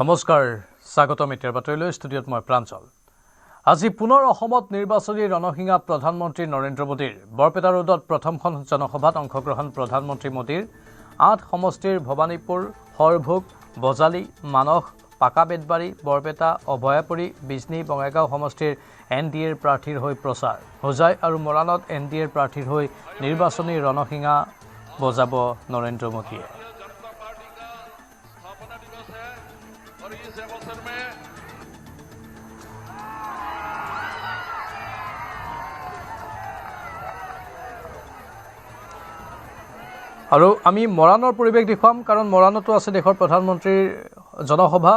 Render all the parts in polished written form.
নমস্কাৰ স্বাগতম এতিয়াৰ বাতৰিলৈ ষ্টুডিঅ'ত মই প্ৰাঞ্জল আজি পুনৰ অসমত নিৰ্বাচনী ৰণসিঙা প্ৰধানমন্ত্ৰী নৰেন্দ্ৰ মোদীৰ বৰপেটা ৰোডত প্ৰথমখন জনসভাত অংশগ্ৰহণ প্ৰধানমন্ত্ৰী মোদীৰ ৮ সমষ্টিৰ ভৱানীপুৰ হৰভোগ বজালী মানস পাকাবেদবাৰী বৰপেটা অভয়াপুৰী বিজনী বঙাইগাঁও সমষ্টিৰ এনডিএৰ প্ৰাৰ্থীৰ হৈ প্ৰচাৰ হোজাই আৰু মৰাণত এনডিএৰ প্ৰাৰ্থীৰ হৈ নিৰ্বাচনী ৰণসিঙা বজাব নৰেন্দ্ৰ মোদীয়ে আৰু আমি মৰাণৰ পৰিৱেশ দেখুৱাম কাৰণ মৰাণতো আছে দেশৰ প্ৰধানমন্ত্ৰীৰ জনসভা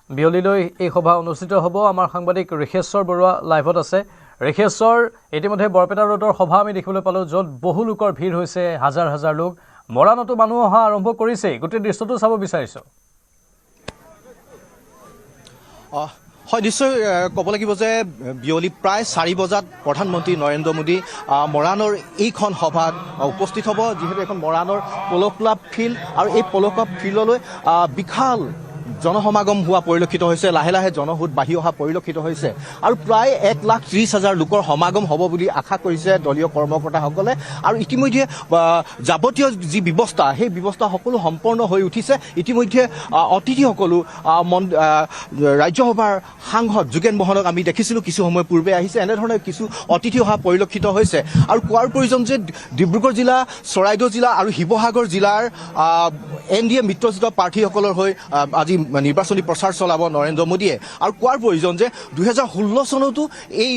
বিয়লিলৈ এই সভা অনুষ্ঠিত হ'ব আমাৰ সাংবাদিক ঋষেশ্বৰ বৰুৱা লাইভত আছে ঋষেশ্বৰ ইতিমধ্যে বৰপেটা ৰোডৰ সভা আমি দেখিবলৈ পালোঁ য'ত বহু লোকৰ ভিৰ হৈছে হাজাৰ হাজাৰ লোক মৰাণতো মানুহ অহা আৰম্ভ কৰিছে গোটেই দৃশ্যটো চাব বিচাৰিছোঁ হয় নিশ্চয় ক'ব লাগিব যে বিয়লি প্ৰায় 4 বজাত প্ৰধানমন্ত্ৰী নৰেন্দ্ৰ মোদী মৰাণৰ এইখন সভাত উপস্থিত হ'ব যিহেতু এখন মৰাণৰ প'ল' ক্লাব ফিল্ড আৰু এই প'ল' ক্লাব ফিল্ডলৈ বিশাল জনসমাগম হোৱা পৰিলক্ষিত হৈছে লাহে লাহে জনসুদ বাঢ়ি অহা পৰিলক্ষিত হৈছে আৰু প্ৰায় 1,30,000 লোকৰ সমাগম হ'ব বুলি আশা কৰিছে দলীয় কৰ্মকৰ্তাসকলে আৰু ইতিমধ্যে যাৱতীয় যি ব্যৱস্থা সেই ব্যৱস্থা সকলো সম্পূৰ্ণ হৈ উঠিছে ইতিমধ্যে অতিথিসকলো ৰাজ্যসভাৰ সাংসদ যোগেন মহনক আমি দেখিছিলোঁ কিছু সময় পূৰ্বে আহিছে এনেধৰণে কিছু অতিথি অহা পৰিলক্ষিত হৈছে আৰু কোৱাৰ প্ৰয়োজন যে ডিব্ৰুগড় জিলা চৰাইদেউ জিলা আৰু শিৱসাগৰ জিলাৰ এনডিএ মিত্ৰজোঁট প্ৰাৰ্থীসকলৰ হৈ আজি নিৰ্বাচনী প্ৰচাৰ চলাব নৰেন্দ্ৰ মোদীয়ে আৰু কোৱাৰ প্ৰয়োজন যে 2016 চনতো এই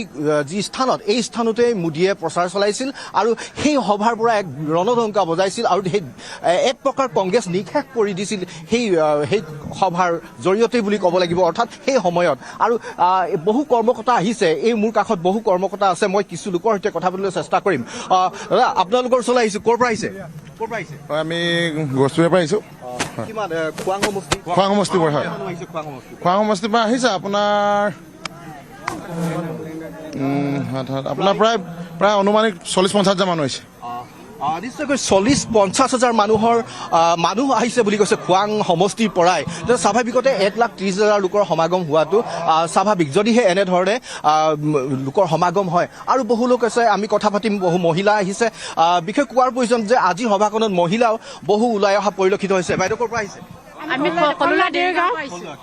যি স্থানত এই স্থানতে মোদীয়ে প্ৰচাৰ চলাইছিল আৰু সেই সভাৰ পৰা এক ৰণডংকা বজাইছিল আৰু সেই এক প্ৰকাৰ কংগ্ৰেছ নিশেষ কৰি দিছিল সেই সভাৰ জৰিয়তে বুলি ক'ব লাগিব অৰ্থাৎ সেই সময়ত আৰু বহু কৰ্মকৰ্তা আহিছে এই মোৰ কাষত বহু কৰ্মকৰ্তা আছে মই কিছু লোকৰ সৈতে কথা পাতিবলৈ চেষ্টা কৰিম দাদা আপোনালোকৰ ওচৰলৈ আহিছোঁ ক'ৰ পৰা আহিছে আমি গছপুৰীয়াৰ পৰা আহিছোঁ খোৱাং সমষ্টিৰ পৰা হয় খোৱাং সমষ্টিৰ পৰা আহিছে আপোনাৰ প্ৰায় অনুমানিক 40-50 হাজাৰ মানুহ আহিছে নিশ্চয়কৈ 40-50 হাজাৰ মানুহ আহিছে বুলি কৈছে খোৱাং সমষ্টিৰ পৰাই স্বাভাৱিকতে 1,30,000 লোকৰ সমাগম হোৱাটো স্বাভাৱিক যদিহে এনেধৰণে লোকৰ সমাগম হয় আৰু বহু লোক আছে আমি কথা পাতিম বহু মহিলা আহিছে বিশেষ কোৱাৰ প্ৰয়োজন যে আজি সভাখনত মহিলাও বহু ওলাই অহা পৰিলক্ষিত হৈছে বাইদেউ ক'ৰ পৰা আহিছে আমি সকলোলা দেৰগাঁও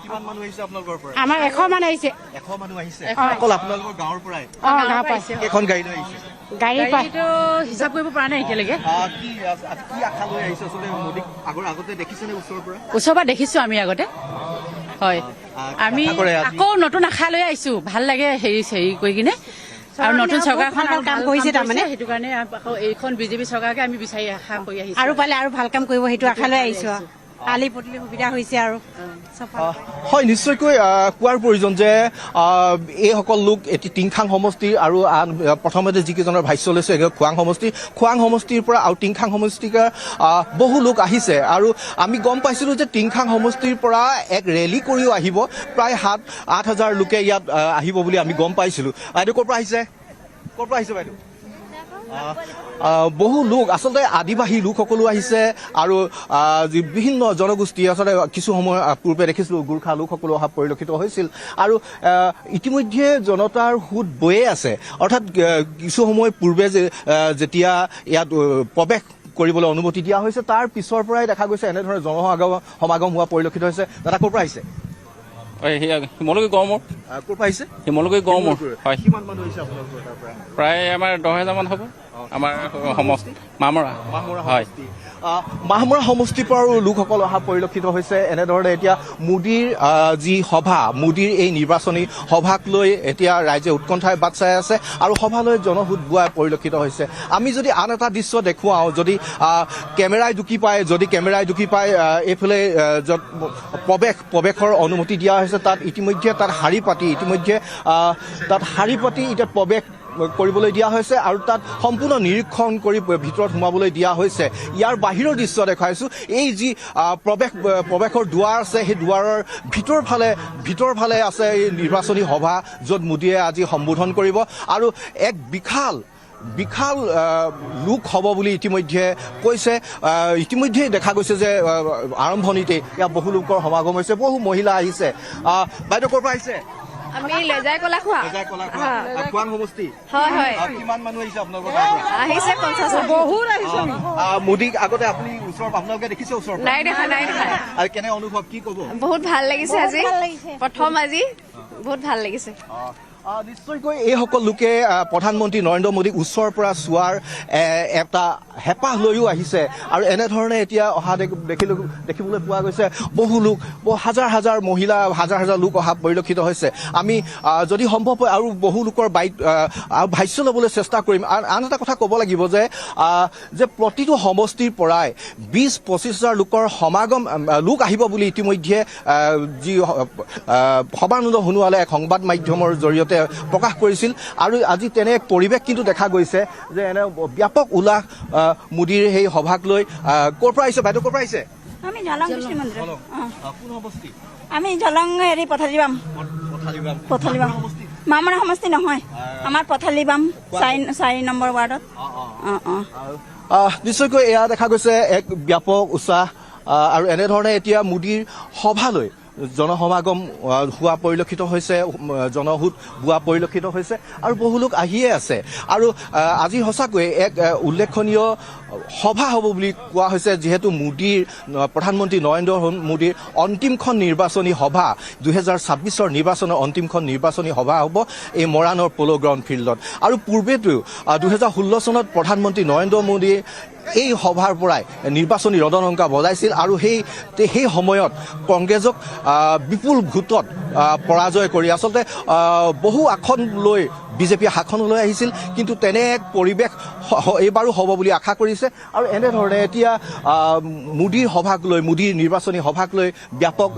কিমান মানুহ আহিছে আপোনালোকৰ পৰা আমাৰ 100 মান আহিছে 100 মানুহ আহিছে অকল আপোনালোকৰ গাঁৱৰ পৰাই গাঁও পাইছে কেইখন গাড়ী লৈ আহিছে গাড়ী পাইটো হিচাপ কৰিব পৰা নাই এতিয়ালৈকে কি আশা লৈ আহিছে আচলতে মোদীক আগতে দেখিছেনে ওচৰৰ পৰা দেখিছোঁ আমি আগতে হয় আমি আকৌ নতুন আশা লৈ আহিছোঁ ভাল লাগে হেৰি কৰি কিনে আৰু নতুন চৰকাৰখন কাম কৰিছে তাৰমানে সেইটো কাৰণে আকৌ এইখন বিজেপি চৰকাৰকে আমি বিচাৰি আশা কৰি আহিছোঁ আৰু পালে আৰু ভাল কাম কৰিব সেইটো আশা লৈ আহিছোঁ আলি পদূলি সুবিধা হৈছে আৰু হয় নিশ্চয়কৈ কোৱাৰ প্ৰয়োজন যে এইসকল লোক এটি টিংখাং সমষ্টিৰ আৰু প্ৰথমতে যিকেইজনৰ ভাষ্য লৈছে খোৱাং সমষ্টিৰ পৰা আৰু টিংখাং সমষ্টিৰ বহু লোক আহিছে আৰু আমি গম পাইছিলোঁ যে টিংখাং সমষ্টিৰ পৰা এক ৰেলী কৰিও আহিব প্ৰায় 7-8 হাজাৰ লোকে ইয়াত আহিব বুলি আমি গম পাইছিলোঁ বাইদেউ ক'ৰ পৰা আহিছে বাইদেউ বহু লোক আচলতে আদিবাসী লোকসকলো আহিছে আৰু যি বিভিন্ন জনগোষ্ঠী আচলতে কিছু সময় পূৰ্বে দেখিছিলোঁ গোৰ্খা লোকসকলো অহা পৰিলক্ষিত হৈছিল আৰু ইতিমধ্যে জনতাৰ সোঁত বৈয়ে আছে অৰ্থাৎ কিছু সময় পূৰ্বে যেতিয়া ইয়াত প্ৰৱেশ কৰিবলৈ অনুমতি দিয়া হৈছে তাৰ পিছৰ পৰাই দেখা গৈছে এনেধৰণে সমাগম হোৱা পৰিলক্ষিত হৈছে দাদা ক'ৰ পৰা আহিছে শিমলুগুৰি গড়মূৰ ক'ৰ পৰা আহিছে শিমলুগুৰি গড়মূৰ হয় কিমান মানুহ আহিছে আপোনালোকৰ তাৰ পৰা প্ৰায় আমাৰ 10,000 মান হ'ব আমাৰ সমষ্টি মাহমৰা হয় মাহমৰা সমষ্টিৰ পৰাও লোকসকল অহা পৰিলক্ষিত হৈছে এনেধৰণে এতিয়া মোদীৰ যি সভা মোদীৰ এই নিৰ্বাচনী সভাক লৈ এতিয়া ৰাইজে উৎকণ্ঠাৰে বাট চাই আছে আৰু সভালৈ জনসুদ বোৱা পৰিলক্ষিত হৈছে আমি যদি আন এটা দৃশ্য দেখুৱাওঁ যদি কেমেৰাই ঢুকি পায় এইফালে য'ত প্ৰৱেশৰ অনুমতি দিয়া হৈছে তাত ইতিমধ্যে তাত শাৰী পাতি এতিয়া প্ৰৱেশ কৰিবলৈ দিয়া হৈছে আৰু তাত সম্পূৰ্ণ নিৰীক্ষণ কৰি ভিতৰত সোমাবলৈ দিয়া হৈছে ইয়াৰ বাহিৰৰ দৃশ্য দেখাইছোঁ এই যি প্ৰৱেশৰ দুৱাৰ আছে সেই দুৱাৰৰ ভিতৰ ফালে আছে এই নিৰ্বাচনী সভা য'ত মোদীয়ে আজি সম্বোধন কৰিব আৰু এক বিশাল বিশাল লোক হ'ব বুলি ইতিমধ্যে কৈছে ইতিমধ্যে দেখা গৈছে যে আৰম্ভণিতে ইয়াত বহু লোকৰ সমাগম হৈছে বহু মহিলা আহিছে বাইদেউ ক'ৰ পৰা আহিছে আমি লেজাই কলা খোৱা খোৱাং সমষ্টি হয় হয় কিমান মানুহ আহিছে আপোনালোকৰ আহিছে 50 বহুত আহিছে মোদীক আগতে আপুনি ওচৰৰ আপোনালোকে দেখিছে ওচৰৰ নাই দেখা আৰু কেনে অনুভৱ কি ক'ব বহুত ভাল লাগিছে আজি প্ৰথম আজি বহুত ভাল লাগিছে নিশ্চয়কৈ এইসকল লোকে প্ৰধানমন্ত্ৰী নৰেন্দ্ৰ মোদীক ওচৰৰ পৰা চোৱাৰ এটা হেঁপাহ লৈও আহিছে আৰু এনেধৰণে এতিয়া অহা দেখিবলৈ পোৱা গৈছে বহু লোক হাজাৰ হাজাৰ মহিলা হাজাৰ হাজাৰ লোক অহা পৰিলক্ষিত হৈছে আমি যদি সম্ভৱ হয় আৰু বহু লোকৰ ভাষ্য ল'বলৈ চেষ্টা কৰিম আন এটা কথা ক'ব লাগিব যে প্ৰতিটো সমষ্টিৰ পৰাই 20-25 হাজাৰ লোকৰ সমাগম লোক আহিব বুলি ইতিমধ্যে যি সৰ্বানন্দ সোণোৱালে এক সংবাদ মাধ্যমৰ জৰিয়তে প্ৰকাশ কৰিছিল আৰু আজি তেনে এক পৰিৱেশ কিন্তু দেখা গৈছে যে এনে ব্যাপক উল্লাস মোদীৰ সেই সভাক লৈ ক'ৰ পৰা আহিছে বাইদেউ ক'ৰ পৰা আহিছে আমি জলং কৃষ্ণ মন্দিৰ কোন সমষ্টি আমি জলং হেৰি পথালিবাম মামৰা সমষ্টি নহয় আমাৰ পথালিবাম 4 নম্বৰ ৱাৰ্ডত নিশ্চয়কৈ এয়া দেখা গৈছে এক ব্যাপক উৎসাহ আৰু এনেধৰণে এতিয়া মোদীৰ সভালৈ জনসমাগম হোৱা পৰিলক্ষিত হৈছে জনহুত হোৱা পৰিলক্ষিত হৈছে আৰু বহু লোক আহিয়ে আছে আৰু আজি সঁচাকৈ এক উল্লেখনীয় সভা হ'ব বুলি কোৱা হৈছে যিহেতু প্ৰধানমন্ত্ৰী নৰেন্দ্ৰ মোদীৰ অন্তিমখন নিৰ্বাচনী সভা 2026 নিৰ্বাচনৰ অন্তিমখন নিৰ্বাচনী সভা হ'ব এই মৰাণৰ প'ল' গ্ৰাউণ্ড ফিল্ডত আৰু পূৰ্বেতো 2016 চনত প্ৰধানমন্ত্ৰী নৰেন্দ্ৰ মোদীয়ে এই সভাৰ পৰাই নিৰ্বাচনী ৰণডংকা বজাইছিল আৰু সেই সময়ত কংগ্ৰেছক বিপুল ভোটত পৰাজয় কৰি আচলতে বহু আসন লৈ বিজেপিয়ে শাসনলৈ আহিছিল কিন্তু তেনে এক পৰিৱেশ এইবাৰো হ'ব বুলি আশা কৰিছে আৰু এনেধৰণে এতিয়া মোদীৰ সভাক লৈ মোদীৰ নিৰ্বাচনী সভাক লৈ ব্যাপক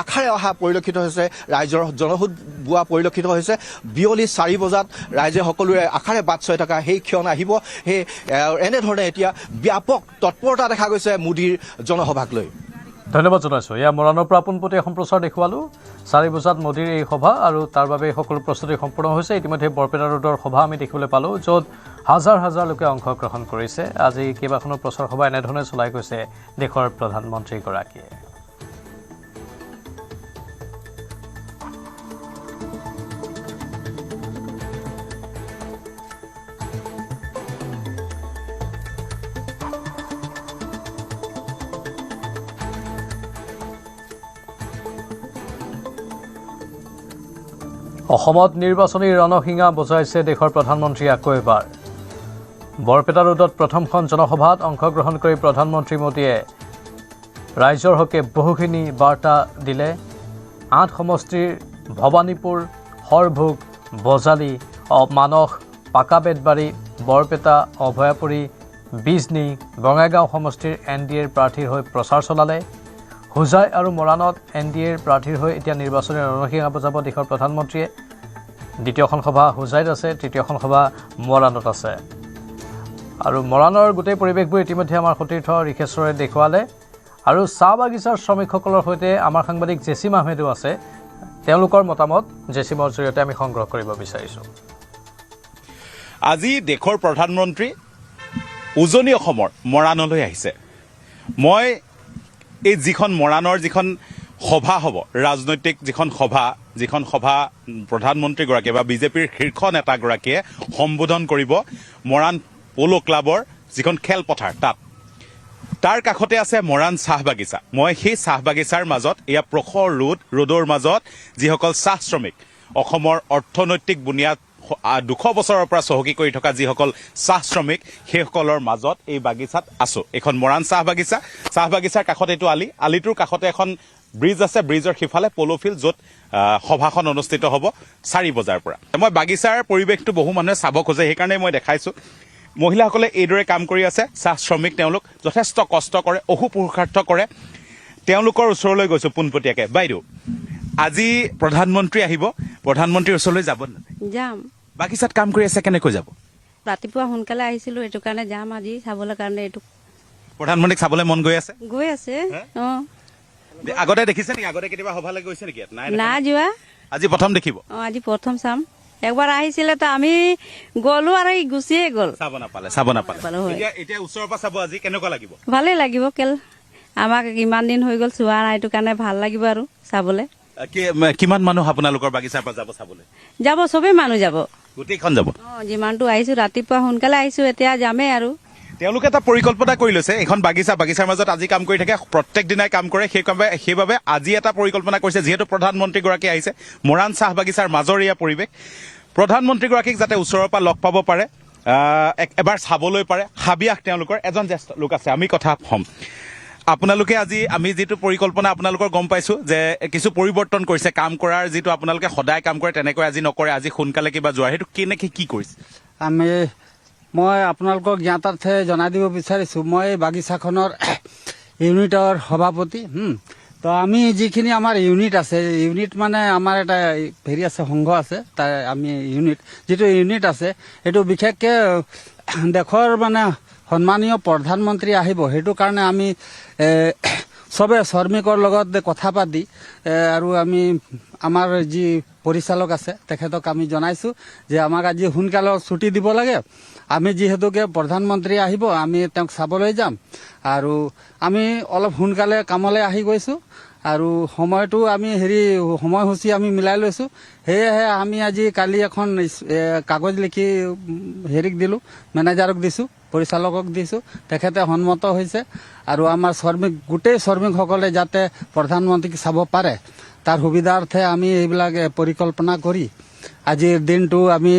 আশাৰে অহা পৰিলক্ষিত হৈছে ৰাইজৰ জনহুত বোৱা পৰিলক্ষিত হৈছে বিয়লি 4 বজাত ৰাইজে সকলোৰে আশাৰে বাট চাই থকা সেই ক্ষণ আহিব সেই এনেধৰণে এতিয়া ব্যাপক তৎপৰতা দেখা গৈছে মোদীৰ জনসভাক লৈ ধন্যবাদ জনাইছোঁ এয়া মৰাণৰ পৰা পোনপটীয়া সম্প্ৰচাৰ দেখুৱালোঁ 4 বজাত মোদীৰ এই সভা আৰু তাৰ বাবে সকলো প্ৰস্তুতি সম্পূৰ্ণ হৈছে ইতিমধ্যে বৰপেটা ৰোডৰ সভা আমি দেখিবলৈ পালোঁ য'ত হাজাৰ হাজাৰ লোকে অংশগ্ৰহণ কৰিছে আজি কেইবাখনো প্ৰচাৰ সভা এনেধৰণে চলাই গৈছে দেশৰ প্ৰধানমন্ত্ৰীগৰাকীয়ে অসমত নিৰ্বাচনী ৰণসিঙা বজাইছে দেশৰ প্ৰধানমন্ত্ৰীয়ে আকৌ এবাৰ বৰপেটা ৰোডত প্ৰথমখন জনসভাত অংশগ্ৰহণ কৰি প্ৰধানমন্ত্ৰী মোদীয়ে ৰাইজৰ হকে বহুখিনি বাৰ্তা দিলে 8 সমষ্টিৰ ভৱানীপুৰ হৰভোগ বজালী মানস পাকাবেতবাৰী বৰপেটা অভয়াপুৰী বিজনী বঙাইগাঁও সমষ্টিৰ NDAৰ প্ৰাৰ্থীৰ হৈ প্ৰচাৰ চলালে হোজাই আৰু মৰাণত NDAৰ প্ৰাৰ্থীৰ হৈ এতিয়া নিৰ্বাচনী ৰণসিঙা বজাব দেশৰ প্ৰধানমন্ত্ৰীয়ে দ্বিতীয়খন সভা হোজাইত আছে তৃতীয়খন সভা মৰাণত আছে আৰু মৰাণৰ গোটেই পৰিৱেশবোৰ ইতিমধ্যে আমাৰ সতীৰ্থ ৰিখেশ্বৰে দেখুৱালে আৰু চাহ বাগিচাৰ শ্ৰমিকসকলৰ সৈতে আমাৰ সাংবাদিক জেছিম আহমেদো আছে তেওঁলোকৰ মতামত জেছিমৰ জৰিয়তে আমি সংগ্ৰহ কৰিব বিচাৰিছোঁ আজি দেশৰ প্ৰধানমন্ত্ৰী উজনি অসমৰ মৰাণলৈ আহিছে মই এই যিখন মৰাণৰ যিখন সভা হ'ব ৰাজনৈতিক যিখন সভা প্ৰধানমন্ত্ৰীগৰাকীয়ে বা বিজেপিৰ শীৰ্ষ নেতাগৰাকীয়ে সম্বোধন কৰিব মৰাণ প'ল' ক্লাবৰ যিখন খেলপথাৰ তাৰ কাষতে আছে মৰাণ চাহ বাগিচা মই সেই চাহ বাগিচাৰ মাজত এয়া প্ৰখৰ ৰ'দৰ মাজত যিসকল চাহ শ্ৰমিক অসমৰ অৰ্থনৈতিক বুনিয়াদ 200 বছৰৰ পৰা চহকী কৰি থকা যিসকল চাহ শ্ৰমিক সেইসকলৰ মাজত এই বাগিচাত আছো এখন মৰাণ চাহ বাগিচাৰ কাষত এইটো আলিটোৰ কাষতে এখন ব্ৰিজ আছে ব্ৰিজৰ সিফালে প'ল' ফিল্ড য'ত সভাখন অনুষ্ঠিত হ'ব 4 বজাৰ পৰা মই বাগিচাৰ পৰিৱেশটো বহু মানুহে চাব খোজে সেইকাৰণে মই দেখাইছোঁ মহিলাসকলে এইদৰে কাম কৰি আছে চাহ শ্ৰমিক তেওঁলোক যথেষ্ট কষ্ট কৰে অহোপুৰুষাৰ্থ কৰে তেওঁলোকৰ ওচৰলৈ গৈছোঁ পোনপটীয়াকৈ বাইদেউ আজি প্ৰধানমন্ত্ৰী আহিব প্ৰধানমন্ত্ৰীৰ ওচৰলৈ যাব যাম বাগিচাত কাম কৰি আছে কেনেকৈ যাব ৰাতিপুৱা সোনকালে আহিছিলোঁ এইটো কাৰণে যাম আজি চাবলৈ কাৰণে এইটো প্ৰধানমন্ত্ৰীক চাবলৈ মন গৈ আছে আগতে দেখিছে নেকি আগতে কেতিয়াবা সভালৈ গৈছে নেকি না যোৱা আজি প্ৰথম দেখিব আজি প্ৰথম চাম একবাৰ আহিছিলে তো আমি গ'লো আৰু ই গুচিয়ে গ'ল। চাব নাপালে হয়। এতিয়া ওচৰৰ পৰা চাব আজি কেনেকুৱা লাগিব? ভালেই লাগিব কেল আমাক ইমান দিন হৈ গ'ল চোৱা নাই, এইটো কাৰণে ভাল লাগিব আৰু চাবলৈ। কিমান মানুহ আপোনালোকৰ বাগিচাৰ পৰা যাব চাবলৈ? যাব, চবেই মানুহ যাব, গোটেইখন যাব। যিমানটো আহিছো ৰাতিপুৱা সোনকালে আহিছো, এতিয়া যামেই আৰু। তেওঁলোকে এটা পৰিকল্পনা কৰি লৈছে, এখন বাগিচাৰ মাজত আজি কাম কৰি থাকে, প্ৰত্যেক দিনাই কাম কৰে। সেইবাবে আজি এটা পৰিকল্পনা কৰিছে, যিহেতু প্ৰধানমন্ত্ৰীগৰাকী আহিছে, মৰাণ চাহ বাগিচাৰ মাজৰ এয়া পৰিৱেশ, প্ৰধানমন্ত্ৰীগৰাকীক যাতে ওচৰৰ পৰা লগ পাব পাৰে, এবাৰ চাবলৈ পাৰে। হাবিয়াস তেওঁলোকৰ এজন জ্যেষ্ঠ লোক আছে, আমি কথা হ'ম। আপোনালোকে আজি আমি যিটো পৰিকল্পনা আপোনালোকৰ গম পাইছোঁ যে কিছু পৰিৱৰ্তন কৰিছে, কাম কৰাৰ যিটো আপোনালোকে সদায় কাম কৰে তেনেকৈ আজি নকৰে, আজি সোনকালে কিবা যোৱাৰ, সেইটো কেনেকৈ কি কৰিছে? মই আপোনালোকক জ্ঞাতাৰ্থে জনাই দিব বিচাৰিছোঁ, মই বাগিচাখনৰ ইউনিটৰ সভাপতি। তো আমি যিখিনি আমাৰ ইউনিট আছে, ইউনিট মানে আমাৰ এটা হেৰি আছে, সংঘ আছে, তাৰ আমি যিটো ইউনিট আছে সেইটো বিশেষকৈ দেশৰ মানে সন্মানীয় প্ৰধানমন্ত্ৰী আহিব, সেইটো কাৰণে আমি চবে শ্ৰমিকৰ লগত কথা পাতি আৰু আমি আমাৰ যি পৰিচালক আছে তেখেতক আমি জনাইছোঁ যে আমাক আজি সোনকালে ছুটি দিব লাগে। আমি যিহেতুকে প্ৰধানমন্ত্ৰী আহিব, আমি তেওঁক চাবলৈ যাম আৰু আমি অলপ সোনকালে কামলৈ আহি গৈছোঁ আৰু সময়টো আমি সময়সূচী আমি মিলাই লৈছোঁ। সেয়েহে আমি আজি কালি এখন কাগজ লিখি দিলোঁ, মেনেজাৰক দিছোঁ, পৰিচালকক দিছোঁ, তেখেতে সন্মত হৈছে আৰু আমাৰ গোটেই শ্ৰমিকসকলে যাতে প্ৰধানমন্ত্ৰীক চাব পাৰে তাৰ সুবিধাৰ্থে আমি এইবিলাক পৰিকল্পনা কৰি আজিৰ দিনটো আমি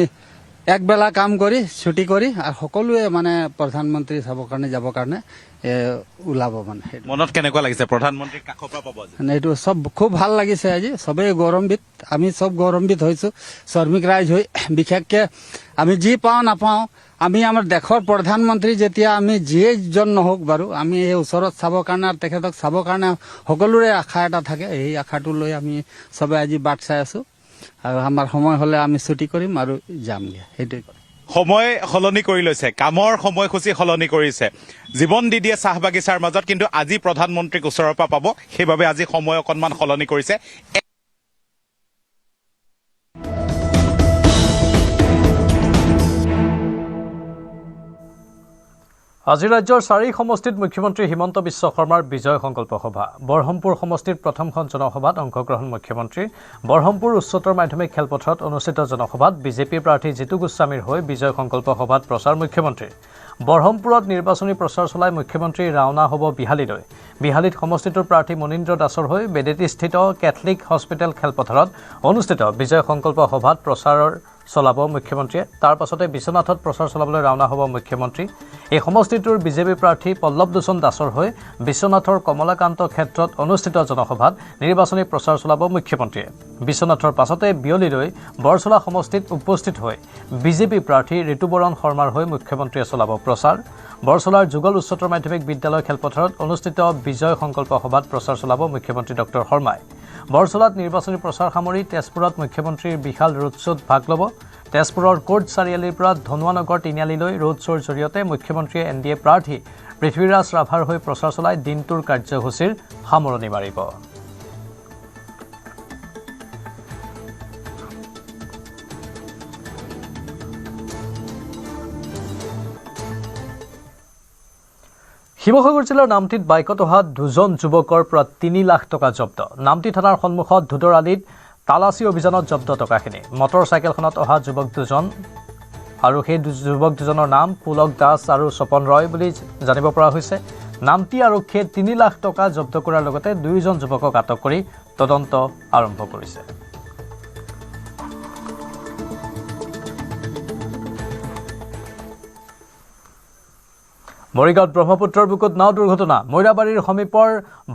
একবেলা কাম কৰি ছুটি কৰি আৰু সকলোৱে মানে প্ৰধানমন্ত্ৰী চাবৰ কাৰণে যাবৰ কাৰণে ওলাব। মানে মনত কেনেকুৱা লাগিছে প্ৰধানমন্ত্ৰীক কাষৰ পৰা পাব? এইটো চব খুব ভাল লাগিছে, আজি চবেই গৌৰৱান্বিত, আমি চব গৌৰৱান্বিত হৈছোঁ শ্ৰমিক ৰাইজ হৈ। বিশেষকৈ আমি যি পাওঁ নাপাওঁ, আমি আমাৰ দেশৰ প্ৰধানমন্ত্ৰী যেতিয়া আমি যিয়েজন নহওক বাৰু, আমি এই ওচৰত চাবৰ কাৰণে আৰু তেখেতক চাবৰ কাৰণে সকলোৰে আশা এটা থাকে, সেই আশাটো লৈ আমি চবে আজি বাট চাই আছোঁ আৰু আমাৰ সময় হ'লে আমি ছুটি কৰিম আৰু যামগৈ, সেইটোৱে। সময় সলনি কৰি লৈছে, কামৰ সময়সূচী সলনি কৰিছে, জীৱন দি দিয়ে চাহ বাগিচাৰ মাজত, কিন্তু আজি প্ৰধানমন্ত্ৰীক ওচৰৰ পৰা পাব, সেইবাবে আজি সময় অকণমান সলনি কৰিছে। আজি ৰাজ্যৰ 4 সমষ্টিত মুখ্যমন্ত্ৰী হিমন্ত বিশ্ব শৰ্মাৰ বিজয় সংকল্প সভা। বৰহমপুৰ সমষ্টিত প্ৰথমখন জনসভাত অংশগ্ৰহণ মুখ্যমন্ত্ৰী। বৰহমপুৰ উচ্চতৰ মাধ্যমিক খেলপথাৰত অনুষ্ঠিত জনসভাত বিজেপিৰ প্ৰাৰ্থী জিতু গোস্বামীৰ হৈ বিজয় সংকল্প সভাত প্ৰচাৰ মুখ্যমন্ত্ৰীৰ। বৰহমপুৰত নিৰ্বাচনী প্ৰচাৰ চলাই মুখ্যমন্ত্ৰী ৰাওনা হ'ব বিহালীলৈ। বিহালীত সমষ্টিটোৰ প্ৰাৰ্থী মনীন্দ্ৰ দাসৰ হৈ বেদেতিস্থিত কেথলিক হস্পিটেল খেলপথাৰত অনুষ্ঠিত বিজয় সংকল্প সভাত প্ৰচাৰৰ চলাব মুখ্যমন্ত্ৰীয়ে। তাৰ পাছতে বিশ্বনাথত প্ৰচাৰ চলাবলৈ ৰাওনা হ'ব মুখ্যমন্ত্ৰী। এই সমষ্টিটোৰ বিজেপি প্ৰাৰ্থী পল্লৱ লোচন দাসৰ হৈ বিশ্বনাথৰ কমলাকান্ত ক্ষেত্ৰত অনুষ্ঠিত জনসভাত নিৰ্বাচনী প্ৰচাৰ চলাব মুখ্যমন্ত্ৰীয়ে। বিশ্বনাথৰ পাছতে বিয়লিলৈ বৰচলা সমষ্টিত উপস্থিত হৈ বিজেপি প্ৰাৰ্থী ঋতুবৰণ শৰ্মাৰ হৈ মুখ্যমন্ত্ৰীয়ে চলাব প্ৰচাৰ। বৰচলাৰ যুগল উচ্চতৰ মাধ্যমিক বিদ্যালয় খেলপথাৰত অনুষ্ঠিত বিজয় সংকল্প সভাত প্ৰচাৰ চলাব মুখ্যমন্ত্ৰী ডক্টৰ শৰ্মাই। বৰচলাত নিৰ্বাচনী প্ৰচাৰ সামৰি তেজপুৰত মুখ্যমন্ত্ৰীৰ বিশাল ৰোড শ্ব'ত ভাগ ল'ব। তেজপুৰৰ কোৰ্ট চাৰিআলিৰ পৰা ধনুৱানগৰ তিনিআলিলৈ ৰোড শ্ব'ৰ জৰিয়তে মুখ্যমন্ত্ৰীয়ে NDA প্ৰাৰ্থী পৃথ্বীৰাজ ৰাভাৰ হৈ প্ৰচাৰ চলাই দিনটোৰ কাৰ্যসূচীৰ সামৰণি মাৰিব। শিৱসাগৰ জিলাৰ নামটিত বাইকত অহা 2জন যুৱকৰ পৰা 3 লাখ টকা জব্দ। নামটি থানাৰ সন্মুখত ধুদৰ আলিত তালাচী অভিযানত জব্দ টকাখিনি। মটৰ চাইকেলখনত অহা যুৱক 2জন আৰু সেই যুৱক 2জনৰ নাম পুলক দাস আৰু স্বপন ৰয় বুলি জানিব পৰা হৈছে। নামটি আৰক্ষীয়ে 3 লাখ টকা জব্দ কৰাৰ লগতে 2জন যুৱকক আটক কৰি তদন্ত আৰম্ভ কৰিছে। মৰিগাঁৱত ব্ৰহ্মপুত্ৰৰ বুকুত নাও দুৰ্ঘটনা। মৈৰাবাৰীৰ সমীপৰ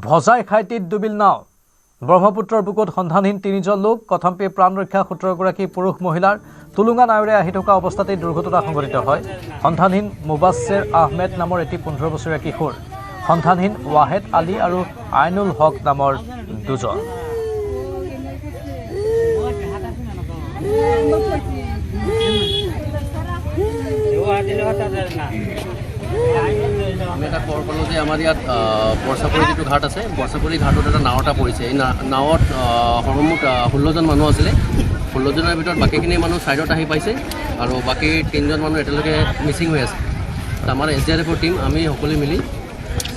ভজাই খাইটিত ডুবিল নাও। ব্ৰহ্মপুত্ৰৰ বুকুত সন্ধানহীন 3জন লোক। কথম্পি প্ৰাণ ৰক্ষা 17গৰাকী পুৰুষ মহিলাৰ টুলুঙা নাৱেৰে আহি থকা অৱস্থাতেই দুৰ্ঘটনা সংঘটিত হয়। সন্ধানহীন মুবাশ্বেৰ আহমেদ নামৰ এটি 15 বছৰীয়া কিশোৰ, সন্ধানহীন ৱাহেদ আলী আৰু আইনুল হক নামৰ 2জন। আমি এটা খবৰ পালোঁ যে আমাৰ ইয়াত বৰ্ষাপুৰী যিটো ঘাট আছে, বৰ্ষাপুৰী ঘাটত এটা নাও এটা পৰিছে। এই নাৱত সৰ্বমুঠ 16জন মানুহ আছিলে। 16জনৰ ভিতৰত বাকীখিনি মানুহ ছাইডত আহি পাইছে আৰু বাকী 3জন মানুহ এতিয়ালৈকে মিচিং হৈ আছে। আমাৰ SDRFৰ টীম আমি সকলোৱে মিলি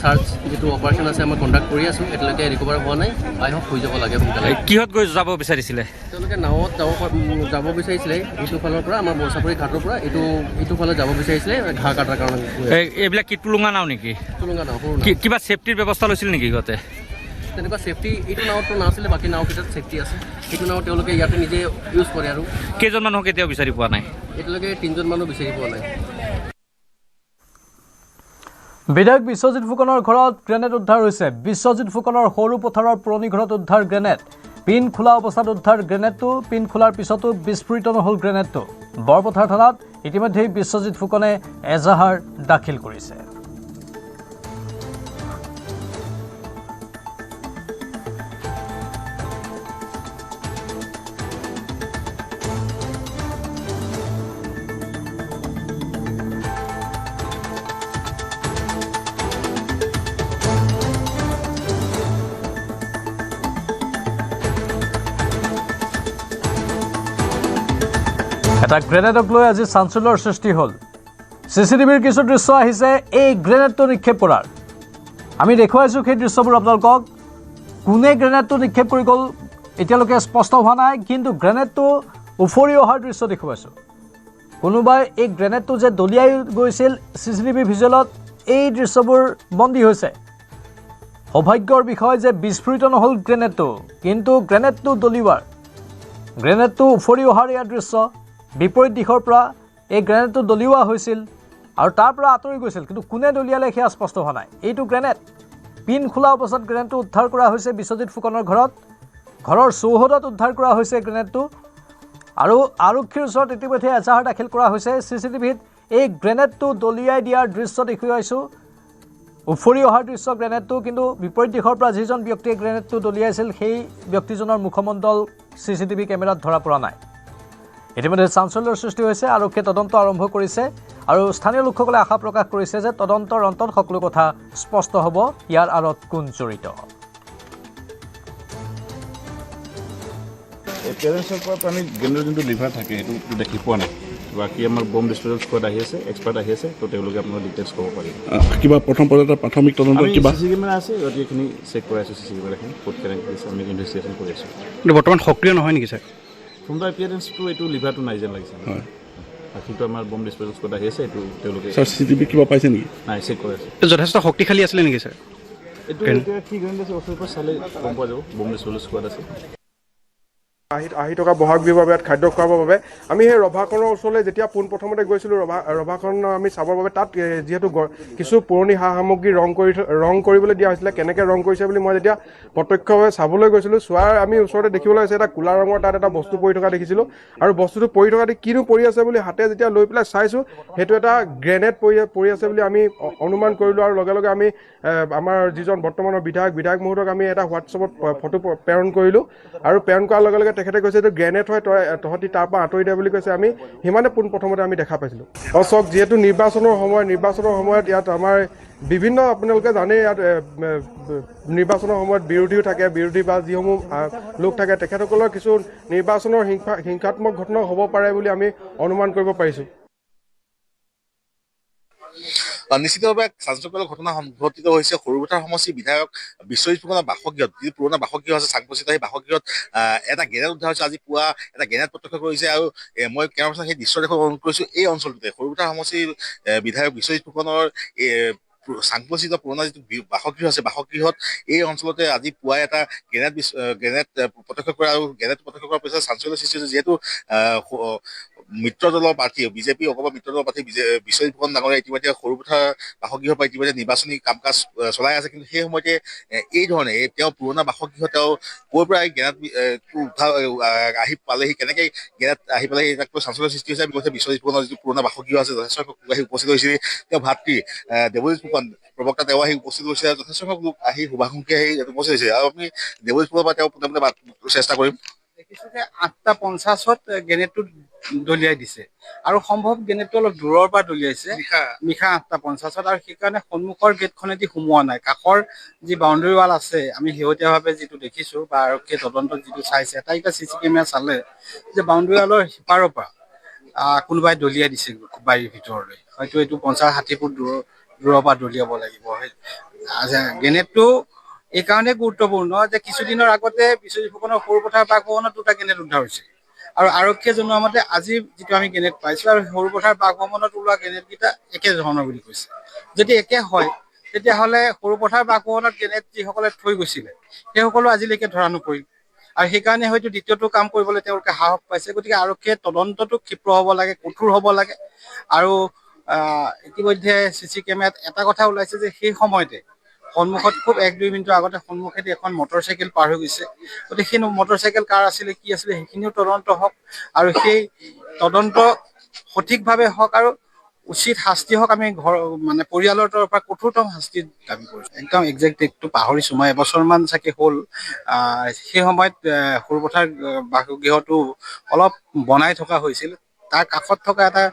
চাৰ্চ যিটো অপাৰেশ্যন আছে আমাৰ কণ্ডাক্ট কৰি আছোঁ। এতিয়ালৈকে ৰিকভাৰ হোৱা নাই। আই হোপ হৈ যাব লাগে সোনকালে। কিহত গৈ যাব বিচাৰিছিলে? তেওঁলোকে নাৱত যাব বিচাৰিছিলে এইটো ফালৰ পৰা, আমাৰ বৰ্ষাপুৰী ঘাটৰ পৰা এইটো ফালে যাব বিচাৰিছিলে ঘাঁহ কাটাৰ কাৰণে। এইবিলাক কি টুলুঙা নাও নেকি? টুলুঙা নাও, সৰু কিবা ছেফটিৰ ব্যৱস্থা লৈছিল নেকি সিহঁতে? তেনেকুৱা ছেফটি এইটো নাৱতো নাছিলে, বাকী নাওকেইটাত ছেফটি আছে। সেইটো নাও তেওঁলোকে ইয়াতে নিজে ইউজ কৰে। আৰু কেইজন মানুহক এতিয়াও বিচাৰি পোৱা নাই? এতিয়ালৈকে 3জন মানুহ বিচাৰি পোৱা নাই। বিধায়ক বিশ্বজিৎ ফুকনৰ ঘৰত গ্ৰেনেড উদ্ধাৰ হৈছে। বিশ্বজিৎ ফুকনৰ সৰু পথাৰৰ পুৰণি ঘৰত উদ্ধাৰ গ্ৰেনেড। পিন খোলা অৱস্থাত উদ্ধাৰ গ্ৰেনেডটো। পিন খোলাৰ পিছতো বিস্ফোৰিত নহ'ল গ্ৰেনেডটো। বৰপথাৰ থানাত ইতিমধ্যেই বিশ্বজিৎ ফুকনে এজাহাৰ দাখিল কৰিছে। এটা গ্ৰেনেডক লৈ আজি চাঞ্চল্যৰ সৃষ্টি হ'ল। CCTVৰ কিছু দৃশ্য আহিছে এই গ্ৰেনেডটো নিক্ষেপ কৰাৰ। আমি দেখুৱাইছোঁ সেই দৃশ্যবোৰ আপোনালোকক। কোনে গ্ৰেনেডটো নিক্ষেপ কৰি গ'ল এতিয়ালৈকে স্পষ্ট হোৱা নাই, কিন্তু গ্ৰেনেডটো উফৰি অহাৰ দৃশ্য দেখুৱাইছোঁ। কোনোবাই এই গ্ৰেনেডটো যে দলিয়াই গৈছিল CCTV ভিজুৱেলত এই দৃশ্যবোৰ বন্দী হৈছে। সৌভাগ্যৰ বিষয় যে বিস্ফোৰিত নহ'ল গ্ৰেনেডটো, কিন্তু গ্ৰেনেডটো দলিওৱাৰ, গ্ৰেনেডটো উফৰি অহাৰ ইয়াৰ দৃশ্য। বিপৰীত দিশৰ পৰা এই গ্ৰেনেডটো দলিওৱা হৈছিল আৰু তাৰ পৰা আঁতৰি গৈছিল, কিন্তু কোনে দলিয়ালে সেয়া স্পষ্ট হোৱা নাই। এইটো গ্ৰেনেড। পিন খোলা অৱস্থাত গ্ৰেনেডটো উদ্ধাৰ কৰা হৈছে বিশ্বজিৎ ফুকনৰ ঘৰত। ঘৰৰ চৌহদত উদ্ধাৰ কৰা হৈছে গ্ৰেনেডটো আৰু আৰক্ষীৰ ওচৰত ইতিমধ্যে এজাহাৰ দাখিল কৰা হৈছে। CCTVত এই গ্ৰেনেডটো দলিয়াই দিয়াৰ দৃশ্য দেখুৱাইছোঁ। উফৰি অহাৰ দৃশ্য গ্ৰেনেডটো, কিন্তু বিপৰীত দিশৰ পৰা যিজন ব্যক্তিয়ে গ্ৰেনেডটো দলিয়াইছিল সেই ব্যক্তিজনৰ মুখমণ্ডল CCTV কেমেৰাত ধৰা পৰা নাই। ইতিমধ্যে চাঞ্চল্যৰ সৃষ্টি হৈছে। আৰক্ষীয়ে তদন্ত আৰম্ভ কৰিছে আৰু স্থানীয় লোকসকলে আশা প্ৰকাশ কৰিছে যে তদন্তৰ অন্তত সকলো কথা স্পষ্ট হ'ব, ইয়াৰ আঁৰত কোন জড়িত। পেৰেণ্টছৰ পৰা আমি গ্ৰেনেডৰ যোনটো লিভাৰ থাকে সেইটো দেখি পোৱা নাই। বাকী আমাৰ বম ডিছপ'জেল স্কোৱাড আহি আছে, এক্সপাৰ্ট আহি আছে, তো তেওঁলোকে আপোনাৰ ডিটেইলছ ক'ব পাৰিব। কিবা প্ৰথম পৰ্যায়ত প্ৰাথমিক তদন্ত কিবা CC কেমেৰা আছে, গতিকেখিনি চেক কৰি আছোঁ। CC কেমেৰাখিনি ক'ত কেনেকৈ আমি ইনভেষ্টিগেশ্যন কৰি আছোঁ। কিন্তু বৰ্তমান সক্ৰিয় নহয় নেকি ছাৰ? ফ্ৰম দ্য এপিয়াৰেঞ্চটো এইটো লিভাৰটো নাই যেন লাগিছে। হয়, বাকীটো আমাৰ বম ডিছপ'জেল স্কোৱাড আহি আছে, এইটো তেওঁলোকে ছাৰ CCTV কিবা পাইছে নেকি? নাই, চেক কৰি আছে। যথেষ্ট শক্তিশালী আছিলে নেকি ছাৰ? এইটো এতিয়া কি গ্ৰেনেড আছে ওচৰৰ পৰা চালে গম পোৱা যাব। বম ডিছপ'জেল স্কোৱাড আছে। আহি থকা বহাগ বিহুৰ বাবে খাদ্য খুৱাবৰ বাবে আমি সেই ৰভাখনৰ ওচৰলৈ যেতিয়া পোনপ্ৰথমতে গৈছিলোঁ, ৰভাখন আমি চাবৰ বাবে তাত যিহেতু কিছু পুৰণি সা সামগ্ৰী ৰং কৰিবলৈ দিয়া হৈছিলে। কেনেকৈ ৰং কৰিছে বুলি মই যেতিয়া প্ৰত্যক্ষভাৱে চাবলৈ গৈছিলোঁ, চোৱাৰ আমি ওচৰতে দেখিবলৈ হৈছে এটা ক'লা ৰঙৰ তাত এটা বস্তু পৰি থকা দেখিছিলোঁ। আৰু বস্তুটো পৰি থকা কিনো পৰি আছে বুলি হাতে যেতিয়া লৈ পেলাই চাইছোঁ, সেইটো এটা গ্ৰেনেড পৰি আছে বুলি আমি অনুমান কৰিলোঁ। আৰু লগে লগে আমি আমাৰ যিজন বৰ্তমানৰ বিধায়ক মহোদয়ক আমি এটা হোৱাটছএপত ফটো প্ৰেৰণ কৰিলোঁ। আৰু প্ৰেৰণ কৰাৰ লগে লগে তেখেতে কৈছে এইটো গ্ৰেনেড হয়, তহঁতি তাৰ পৰা আঁতৰি দে বুলি কৈছে। আমি সিমানে পোনপ্ৰথমতে আমি দেখা পাইছিলোঁ। চাওক, যিহেতু নিৰ্বাচনৰ সময়ত ইয়াত আমাৰ বিভিন্ন, আপোনালোকে জানে, ইয়াত নিৰ্বাচনৰ সময়ত বিৰোধী বা যিসমূহ লোক থাকে তেখেতসকলৰ কিছু নিৰ্বাচনৰ হিংসাত্মক ঘটনা হ'ব পাৰে বুলি আমি অনুমান কৰিব পাৰিছোঁ। নিশ্চিতভাৱে চাঞ্চল্যকৰ ঘটনা সংঘটিত হৈছে সৰুপথাৰ সমষ্টিৰ বিধায়ক বিশ্বজিৎ ফুকনৰ বাসগৃহত। যি পুৰণা বাসগৃহ আছে চাংপচিত, সেই বাসগৃহত এটা গ্ৰেনেড উদ্ধাৰ হৈছে। আজি পুৱা এটা গ্ৰেনেড প্ৰত্যক্ষ কৰিছে আৰু মই কেনেবাকৈ সেই দৃশ্য দেখুৱাব অনুৰোধ কৰিছোঁ। এই অঞ্চলটোতে সৰুপথাৰ সমষ্টিৰ বিধায়ক বিশ্বজিৎ ফুকনৰ চাংপচিত পুৰণা যিটো বাসগৃহ আছে, বাসগৃহত এই অঞ্চলতে আজি পুৱাই এটা গ্ৰেনেড প্ৰত্যক্ষ কৰা আৰু গ্ৰেনেড প্ৰত্যক্ষ কৰাৰ পিছত চাঞ্চল্যৰ সৃষ্টি হৈছে। যিহেতু মিত্ৰ দলৰ প্ৰাৰ্থী বিজেপি অসমৰ মিত্ৰ দলৰ প্ৰাৰ্থী বিশ্বজিৎ ফুকন ডাঙৰীয়া ইতিমধ্যে সৰুপথাৰ বাসগৃহৰ পৰা ইতিমধ্যে নিৰ্বাচনী কাম কাজ চলাই আছে। কিন্তু সেই সময়তে এই ধৰণে তেওঁ পুৰণা বাসগৃহ তেওঁ ক'ৰ পৰা এই গ্ৰেনেডটো উদ্ধাৰ আহি পালেহি, কেনেকৈ গ্ৰেনেড আহি পালেহি, তাক চাঞ্চল্যৰ সৃষ্টি হৈছে। আমি কৈছে বিশ্বজিৎ ফুকনৰ যিটো পুৰণা বাসগৃহ আছে, যথেষ্ট সংখ্যক লোক আহি উপস্থিত হৈছিল। তেওঁ ভাতৃ দেৱজিৎ ফুকন প্ৰবক্তা তেওঁ আহি উপস্থিত হৈছিল। যথেষ্ট সংখ্যক লোক আহি শুভাকাংক্ষী আহি উপস্থিত হৈছিল। আৰু আমি দেৱজিৎ ফুকনৰ পৰা তেওঁ পোনে পোনে চেষ্টা কৰিম। দেখিছোঁ যে 8:50ত গ্ৰেনেডটো দলিয়াই দিছে আৰু সম্ভৱ গ্ৰেনেডটো অলপ দূৰৰ পৰা দলিয়াইছে নিশা 8:50 আৰু সেইকাৰণে সন্মুখৰ গেটখনেদি সোমোৱা নাই কাষৰ যি বাউণ্ডেৰী ৱাল আছে আমি শেহতীয়াভাৱে যিটো দেখিছো বা আৰক্ষীয়ে তদন্তত যিটো চাইছে এটা চিচি কেমেৰা চালে যে বাউণ্ডেৰী ৱালৰ সিপাৰৰ পৰা কোনোবাই দলিয়াই দিছে বাৰীৰ ভিতৰলৈ হয়তো এইটো 50-60 ফুট দূৰৰ পৰা দলিয়াব লাগিব গ্ৰেনেডটো এই কাৰণে গুৰুত্বপূৰ্ণ যে কিছুদিনৰ আগতে বিশ্বজিৎ ফুকনৰ সৰুপথাৰ বাসভৱনত 2টা গ্ৰেনেড উদ্ধাৰ হৈছে আৰু আৰক্ষীয়ে জনোৱা মতে আজি যিটো আমি গ্ৰেনেড পাইছো আৰু সৰুপথাৰ বাসভৱনত ওলোৱা গ্ৰেনেডকেইটা একে ধৰণৰ বুলি কৈছে যদি একে হয় তেতিয়াহ'লে সৰুপথাৰ বাসভৱনত গ্ৰেনেড যিসকলে থৈ গৈছিলে সেইসকলো আজিলৈকে ধৰা নপৰিল আৰু সেইকাৰণে হয়তো দ্বিতীয়টো কাম কৰিবলৈ তেওঁলোকে সাহস পাইছে গতিকে আৰক্ষীয়ে তদন্তটো ক্ষীপ্ৰ হ'ব লাগে কঠোৰ হ'ব লাগে আৰু ইতিমধ্যে চিচি কেমেৰাত এটা কথা ওলাইছে যে সেই সময়তে সন্মুখত খুব 1-2 মিনিটৰ আগতে সন্মুখেদি এখন মটৰচাইকেল পাৰ হৈ গৈছে গতিকে সেই মটৰচাইকেল কাৰ আছিলে কি আছিলে সেইখিনিও তদন্ত হওক আৰু সেই তদন্ত সঠিকভাৱে হওক আৰু উচিত শাস্তি হওক আমি মানে পৰিয়ালৰ তৰফৰ পৰা কঠোৰতম শাস্তি দাবী কৰিছো একদম একজেক্ট ডেটটো পাহৰিছো মই এবছৰমান চাগে হ'ল সেই সময়ত সৰুপথাৰ বাসগৃহটো অলপ বনাই থকা হৈছিল তাৰ কাষত থকা এটা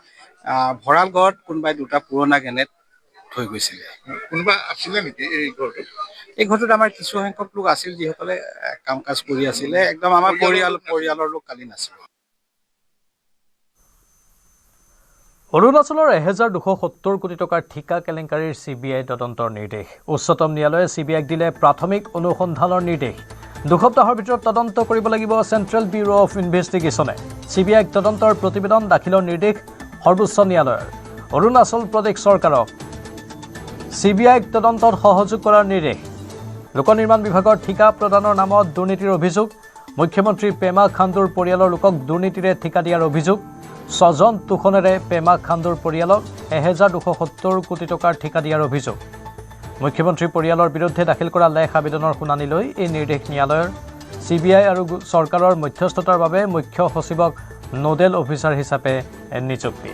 ভঁৰাল ঘৰত কোনোবাই 2টা পুৰণা গ্ৰেনেড থৈ গৈছিলে কোনোবা আছিলে নেকি এই ঘৰটোত আমাৰ কিছু সংখ্যক লোক আছিল যিসকলে কাম কাজ কৰি আছিলে একদম আমাৰ পৰিয়ালৰ লোক কালি নাছিল অৰুণাচলৰ 1270 কোটি টকাৰ ঠিকা কেলেংকাৰীৰ CBI তদন্তৰ নিৰ্দেশ উচ্চতম ন্যায়ালয়ে CBIক দিলে প্ৰাথমিক অনুসন্ধানৰ নিৰ্দেশ 2 সপ্তাহৰ ভিতৰত তদন্ত কৰিব লাগিব চেণ্ট্ৰেল ব্যুৰ অফ ইনভেষ্টিগেশ্যনে CBIক তদন্তৰ প্ৰতিবেদন দাখিলৰ নিৰ্দেশ সৰ্বোচ্চ ন্যায়ালয়ৰ অৰুণাচল প্ৰদেশ চৰকাৰক CBIক তদন্তত সহযোগ কৰাৰ নিৰ্দেশ লোক নিৰ্মাণ বিভাগৰ ঠিকা প্ৰদানৰ নামত দুৰ্নীতিৰ অভিযোগ মুখ্যমন্ত্ৰী পেমা খাণ্ডুৰ পৰিয়ালৰ লোকক দুৰ্নীতিৰে ঠিকা দিয়াৰ অভিযোগ 6 জন তোষণেৰে পেমা খাণ্ডুৰ পৰিয়ালক 1270 কোটি টকাৰ ঠিকা দিয়াৰ অভিযোগ মুখ্যমন্ত্ৰী পৰিয়ালৰ বিৰুদ্ধে দাখিল কৰা লেখ আবেদনৰ শুনানি লৈ এই নিৰ্দেশ ন্যায়ালয়ৰ CBI আৰু চৰকাৰৰ মধ্যস্থতাৰ বাবে মুখ্য সচিবক নোডেল অফিচাৰ হিচাপে নিযুক্তি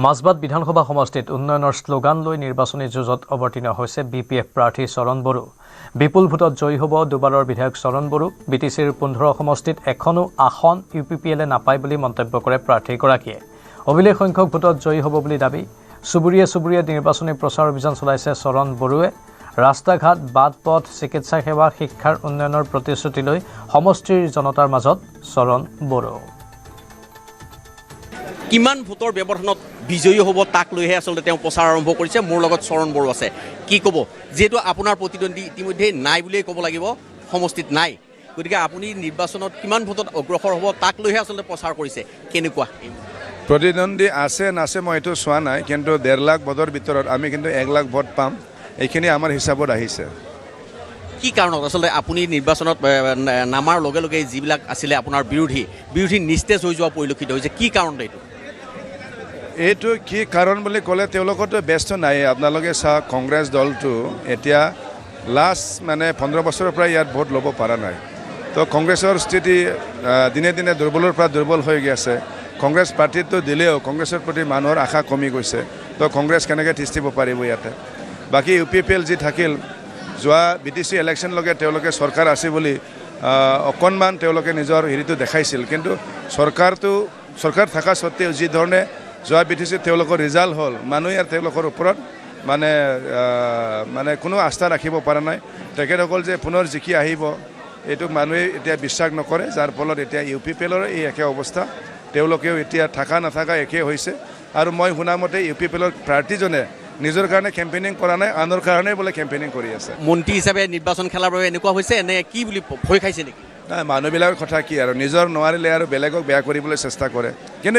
মাজবাট বিধানসভা সমষ্টিত উন্নয়নৰ শ্লোগান লৈ নিৰ্বাচনী যুঁজত অৱতীৰ্ণ হৈছে BPF প্ৰাৰ্থী চৰণ বড়ো বিপুল ভোটত জয়ী হ'ব দুবাৰৰ বিধায়ক চৰণ বড়ো BTCৰ 15 সমষ্টিত এখনো আসন UPPLে নাপায় বুলি মন্তব্য কৰে প্ৰাৰ্থীগৰাকীয়ে অভিলেখ সংখ্যক ভোটত জয়ী হ'ব বুলি দাবী চুবুৰীয়ে নিৰ্বাচনী প্ৰচাৰ অভিযান চলাইছে চৰণ বড়োৱে ৰাস্তা ঘাট বাট পথ চিকিৎসা সেৱা শিক্ষাৰ উন্নয়নৰ প্ৰতিশ্ৰুতি লৈ সমষ্টিৰ জনতাৰ মাজত চৰণ বড়ো কিমান ভোটৰ ব্যৱধানত বিজয়ী হ'ব তাক লৈহে আচলতে তেওঁ প্ৰচাৰ আৰম্ভ কৰিছে মোৰ লগত চৰণ বড়ো আছে কি ক'ব যেহেতু আপোনাৰ প্ৰতিদ্বন্দ্বী ইতিমধ্যে নাই বুলিয়ে ক'ব লাগিব সমষ্টিত নাই গতিকে আপুনি নিৰ্বাচনত কিমান ভোটত অগ্ৰসৰ হ'ব তাক লৈহে আচলতে প্ৰচাৰ কৰিছে কেনেকুৱা প্ৰতিদ্বন্দ্বী আছে নাছে মই এইটো চোৱা নাই কিন্তু 1.5 লাখ ভোটৰ ভিতৰত আমি কিন্তু 1 লাখ ভোট পাম এইখিনি আমাৰ হিচাপত আহিছে কি কাৰণত আচলতে আপুনি নিৰ্বাচনত নামাৰ লগে লগে যিবিলাক আছিলে আপোনাৰ বিৰোধী নিস্তেজ হৈ যোৱা পৰিলক্ষিত হৈছে কি কাৰণত এইটো কি কাৰণ বুলি ক'লে তেওঁলোকতো ব্যস্ত নাই আপোনালোকে চাওক কংগ্ৰেছ দলটো এতিয়া লাষ্ট মানে 15 বছৰৰ পৰা ইয়াত ভোট ল'ব পৰা নাই তো কংগ্ৰেছৰ স্থিতি দিনে দিনে দুৰ্বলৰ পৰা দুৰ্বল হৈ গৈছে কংগ্ৰেছ পাৰ্টিটো দিলেও কংগ্ৰেছৰ প্ৰতি মানুহৰ আশা কমি গৈছে তো কংগ্ৰেছ কেনেকৈ তিষ্ঠিব পাৰিব ইয়াতে বাকী UPPL যি থাকিল যোৱা BTC ইলেকশ্যনলৈকে তেওঁলোকে চৰকাৰ আছে বুলি অকণমান তেওঁলোকে নিজৰ হেৰিটো দেখাইছিল কিন্তু চৰকাৰ থকা সত্ত্বেও যি ধৰণে যোৱা BTC তেওঁলোকৰ ৰিজাল্ট হ'ল মানুহে আৰু তেওঁলোকৰ ওপৰত মানে কোনো আস্থা ৰাখিব পৰা নাই তেখেতসকল যে পুনৰ জিকি আহিব এইটো মানুহে এতিয়া বিশ্বাস নকৰে যাৰ ফলত এতিয়া UPPLৰ এই একে অৱস্থা তেওঁলোকেও এতিয়া থাকা নাথাকা একে হৈছে আৰু মই শুনামতে UPPLৰ প্ৰাৰ্থীজনে নিজৰ কাৰণে কেম্পেইনিং কৰা নাই আনৰ কাৰণে বোলে কেম্পেইনিং কৰি আছে মন্ত্ৰী হিচাপে নিৰ্বাচন খেলাৰ বাবে এনেকুৱা হৈছে নে কি বুলি ভয় খাইছে নেকি নাই মানুহবিলাকৰ কথা কি আৰু নিজৰ নোৱাৰিলে আৰু বেলেগক বেয়া কৰিবলৈ চেষ্টা কৰে কিন্তু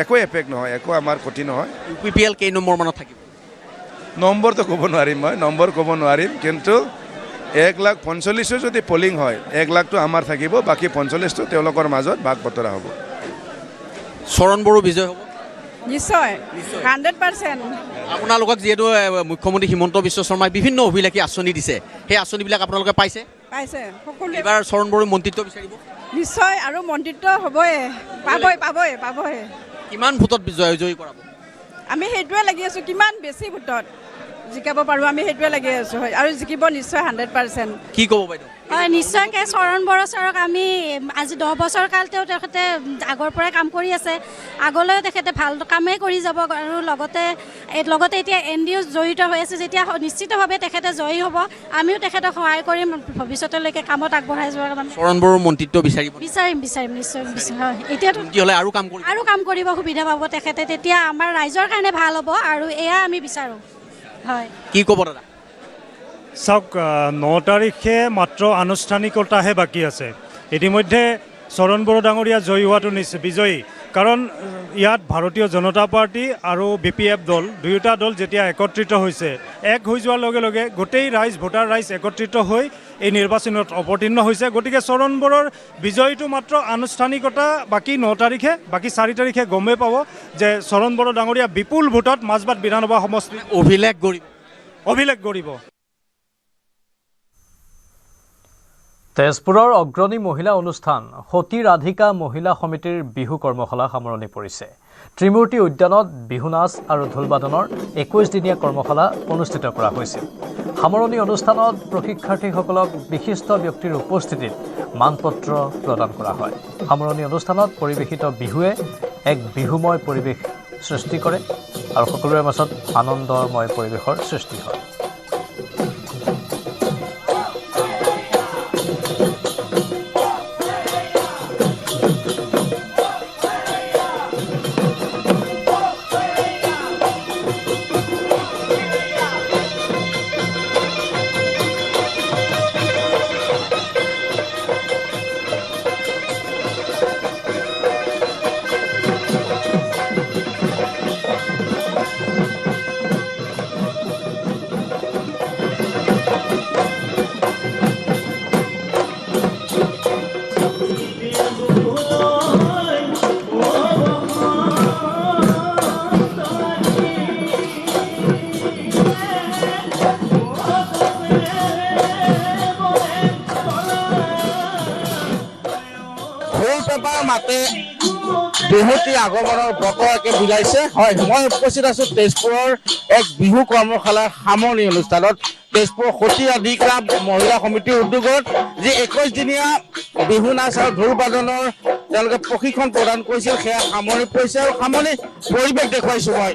একো এফেক্ট নহয় একো আমাৰ ক্ষতি নহয় UPPL কেই নম্বৰ মানত থাকিব নম্বৰটো ক'ব নোৱাৰিম মই নম্বৰ ক'ব নোৱাৰিম কিন্তু 1,45,000 যদি পলিং হয় 1 লাখটো আমাৰ থাকিব বাকী 45টো তেওঁলোকৰ মাজত ভাগ বতৰা হ'ব চৰণ বড়ো বিজয় হ'ব নিশ্চয় 100% আপোনালোকক যিহেতু মুখ্যমন্ত্ৰী হিমন্ত বিশ্ব শৰ্মাই বিভিন্ন অভিলাষী আঁচনি দিছে সেই আঁচনিবিলাক আপোনালোকে পাইছে সকলোৱে এবাৰ চৰণ বড়োৰ মন্ত্ৰিত্ব বিচাৰিব নিশ্চয় আৰু মন্ত্ৰিত্ব হ'বই পাবই কিমান ভোটত জয়ী কৰাব আমি সেইটোৱে লাগি আছোঁ কিমান বেছি ভোটত জিকাব পাৰোঁ আমি সেইটোৱে লাগি আছোঁ হয় আৰু জিকিব নিশ্চয় 100%। কি ক'ব বাইদেউ? হয় নিশ্চয়কৈ চৰণ বড়ো ছাৰক আমি আজি 10 বছৰ কাল তেখেতে আগৰ পৰাই কাম কৰি আছে, আগলৈ তেখেতে ভাল কামেই কৰি যাব আৰু লগতে এতিয়া NDO জড়িত হৈ আছে যেতিয়া নিশ্চিতভাৱে তেখেতে জয়ী হ'ব। আমিও তেখেতক সহায় কৰিম ভৱিষ্যতলৈকে কামত আগবঢ়াই যোৱাৰ কাৰণে। চৰণ বড়োৰ মন্ত্ৰিত্ব বিচাৰিব? বিচাৰিম নিশ্চয় হয়। এতিয়াতো কি হ'লে আৰু কাম কৰিব সুবিধা পাব তেখেতে, তেতিয়া আমাৰ ৰাইজৰ কাৰণে ভাল হ'ব আৰু এয়া আমি বিচাৰোঁ। হয় কি ক'ব দাদা? চাওক 9 তাৰিখে মাত্ৰ আনুষ্ঠানিকতাহে বাকী আছে। ইতিমধ্যে চৰণ বড়ো ডাঙৰীয়া জয়ী হোৱাটো বিজয়ী, কাৰণ ইয়াত ভাৰতীয় জনতা পাৰ্টি আৰু BPF দল দুয়োটা দল যেতিয়া একত্ৰিত হৈছে, এক হৈ যোৱাৰ লগে লগে গোটেই ভোটাৰ ৰাইজ একত্ৰিত হৈ এই নিৰ্বাচনত অৱতীৰ্ণ হৈছে। গতিকে চৰণ বড়োৰ বিজয়ীটো মাত্ৰ আনুষ্ঠানিকতা বাকী 9 তাৰিখে, বাকী 4 তাৰিখে গমেই পাব যে চৰণ বড়ো ডাঙৰীয়া বিপুল ভোটত মাজবাট বিধানসভা সমষ্টি অভিলেখ গঢ়িব। তেজপুৰৰ অগ্ৰণী মহিলা অনুষ্ঠান সতী ৰাধিকা মহিলা সমিতিৰ বিহু কৰ্মশালা সামৰণি পৰিছে। ত্ৰিমূৰ্তি উদ্যানত বিহু নাচ আৰু ঢোল-বাদনৰ 21-দিনীয়া কৰ্মশালা অনুষ্ঠিত কৰা হৈছিল। সামৰণি অনুষ্ঠানত প্ৰশিক্ষাৰ্থীসকলক বিশিষ্ট ব্যক্তিৰ উপস্থিতিত মানপত্ৰ প্ৰদান কৰা হয়। সামৰণি অনুষ্ঠানত পৰিৱেশিত বিহুৱে এক বিহুময় পৰিৱেশ সৃষ্টি কৰে আৰু সকলোৰে মাজত আনন্দময় পৰিৱেশৰ সৃষ্টি হয়। মাতে বিহুতি আগমনৰ বতৰকে বুজাইছে। হয়, মই উপস্থিত আছো তেজপুৰৰ এক বিহু কৰ্মশালাৰ সামৰণি অনুষ্ঠানত। তেজপুৰ সতী ৰাধিকা মহিলা সমিতিৰ উদ্যোগত যি 21-দিনীয়া বিহু নাচ আৰু ঢোল বাদনৰ তেওঁলোকে প্ৰশিক্ষণ প্ৰদান কৰিছিল, সেয়া সামৰণি পৰিছে আৰু সামৰণি পৰিৱেশ দেখুৱাইছো মই।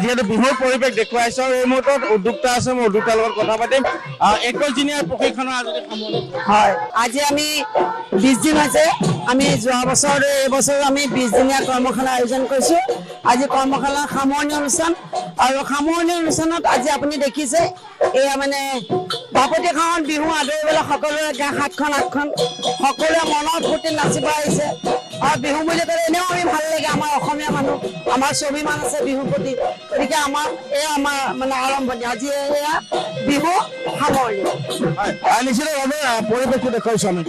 যিহেতু বিহুৰ পৰিৱেশ দেখুৱাইছো আৰু এই মুহূৰ্তত উদ্যোক্তা আছে, মই উদ্যোক্তাৰ লগত কথা পাতিম। 21-দিনীয়া প্ৰশিক্ষণৰ আজি সামৰণি হয়, আজি আমি 20 দিন হৈছে। আমি যোৱা বছৰ এইবছৰ আমি 20-দিনীয়া কৰ্মশালা আয়োজন কৰিছোঁ। আজি কৰ্মশালাৰ সামৰণি অনুষ্ঠান আৰু সামৰণি অনুষ্ঠানত আজি আপুনি দেখিছে এয়া মানে বাপতি খাওন বিহু আদৰিবলৈ সকলোৰে গা 7খন সকলোৱে মনৰ ফূৰ্তি নাচিব আহিছে। আৰু বিহু বুলি ক'লে এনেও আমি ভাল লাগে, আমাৰ অসমীয়া মানুহ, আমাৰ স্বাভিমান আছে বিহুৰ প্ৰতি। গতিকে আমাৰ মানে আৰম্ভণি আজি এয়া বিহু সামৰণি। নিশ্চিতভাৱে পৰিৱেশটো দেখুৱাইছো আমি।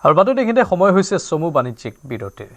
আৰু বাতৰি এইখিনিতে সময় হৈছে চমু বাণিজ্যিক বিৰতিৰ।